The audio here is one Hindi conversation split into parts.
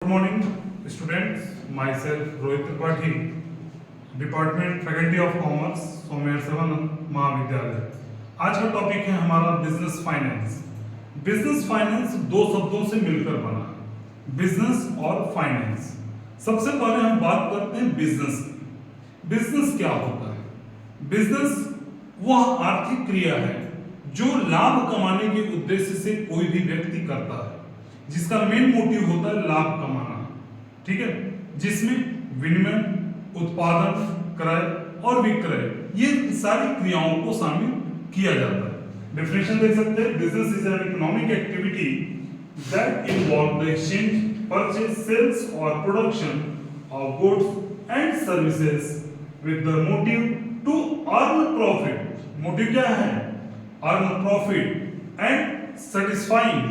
Good morning, students. Myself Rohit Tripathi, department faculty of commerce, Somer Sevanand महाविद्यालय। आज का टॉपिक है हमारा बिजनेस फाइनेंस। बिजनेस फाइनेंस दो शब्दों से मिलकर बना है, बिजनेस और फाइनेंस। सबसे पहले हम बात करते हैं बिजनेस की। बिजनेस क्या होता है? बिजनेस वह आर्थिक क्रिया है जो लाभ कमाने के उद्देश्य से कोई भी व्यक्ति करता है, जिसका मेन मोटिव होता है लाभ कमाना। ठीक है, जिसमें विनिमय, उत्पादन, क्रय और विक्रय ये सारी क्रियाओं को शामिल किया जाता है। डेफिनेशन देख सकते हैं, business is an economic activity that involve the exchange, purchase, sales और production of goods and services with the motive to earn profit. Motive क्या है? Earn profit and satisfying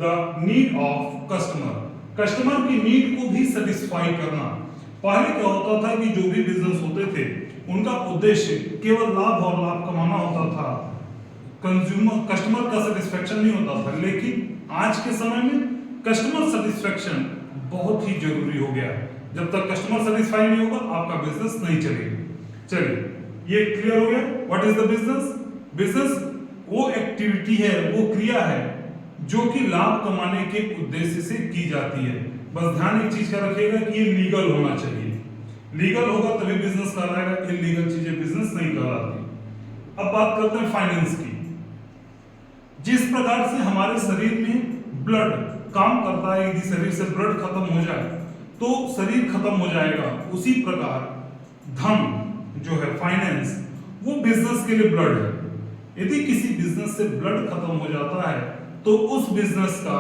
the need of customer. Customer की नीड को भी सेटिस्फाई करना। पहले क्या होता था कि जो भी बिजनेस होते थे उनका उद्देश्य केवल लाभ और लाभ कमाना होता था, कस्टमर का सेटिस्फेक्शन नहीं होता था। लेकिन आज के समय में कस्टमर सेटिस्फेक्शन बहुत ही जरूरी हो गया है। जब तक कस्टमर सेटिस्फाई नहीं होगा आपका बिजनेस नहीं चलेगा। चलिए, ये क्लियर हो गया। What is the business? Business वो एक्टिविटी है, वो क्रिया है जो कि लाभ कमाने के उद्देश्य से की जाती है। बस ध्यान एक चीज का रखिएगा कि ये लीगल होना चाहिए। लीगल होगा तभी बिजनेस कहलाएगा, इलीगल चीजें बिजनेस नहीं कहलाती। अब बात करते हैं फाइनेंस की। जिस प्रकार से हमारे शरीर में ब्लड काम करता है, यदि शरीर से ब्लड खत्म हो जाए तो शरीर खत्म हो जाएगा, उसी प्रकार धन जो है, फाइनेंस, वो बिजनेस के लिए ब्लड है। यदि किसी बिजनेस से ब्लड खत्म हो जाता है तो उस बिजनेस का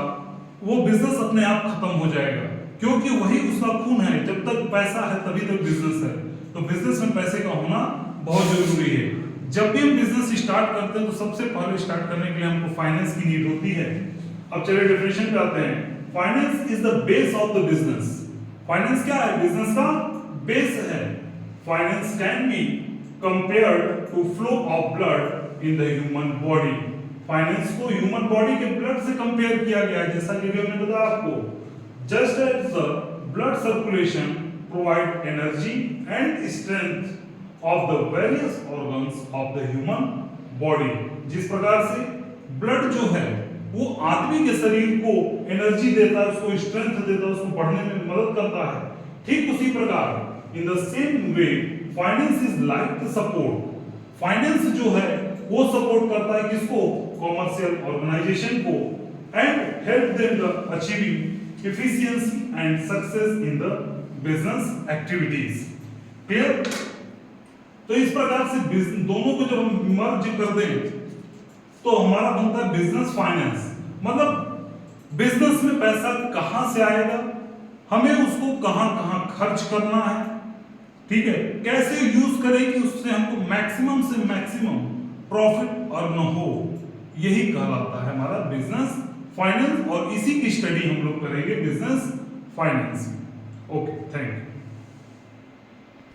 वो बिजनेस अपने आप खत्म हो जाएगा, क्योंकि वही उसका खून है। जब तक पैसा है तभी तक बिजनेस है। तो बिजनेस में पैसे का होना बहुत जरूरी है। जब भी हम बिजनेस स्टार्ट करते हैं तो सबसे पहले स्टार्ट करने के लिए हमको फाइनेंस की नीड होती है। अब चलिए डेफिनेशन पे आते हैं। Finance is the base of the business. Finance क्या है? बिजनेस का बेस है। Finance can be compared to flow of blood in the human body. Finance को ह्यूमन बॉडी के ब्लड से कंपेयर किया गया है, जैसा कि हमने बताया आपको। Just as the blood circulation provide energy and strength of the various organs of the human body. जिस प्रकार से ब्लड जो है वो आदमी के शरीर को एनर्जी देता है, उसको स्ट्रेंथ देता है, उसको बढ़ने में मदद करता है, ठीक उसी प्रकार in the same way finance is like the support. Finance जो है वो सपोर्ट करता है किसको? कॉमर्शियल ऑर्गेनाइजेशन को, and help them achieving efficiency and success in the business activities. Clear? तो इस प्रकार से दोनों को जब हम मर्ज कर दें तो हमारा बनता है बिजनेस फाइनेंस। मतलब बिजनेस में पैसा कहां से आएगा, हमें उसको कहां कहां खर्च करना है, ठीक है, कैसे यूज करें कि उससे हमको मैक्सिमम से मैक्सिमम प्रॉफिट अर्न हो, यही कहलाता है हमारा बिजनेस फाइनेंस। और इसी की स्टडी हम लोग करेंगे business finance. Okay, thank you.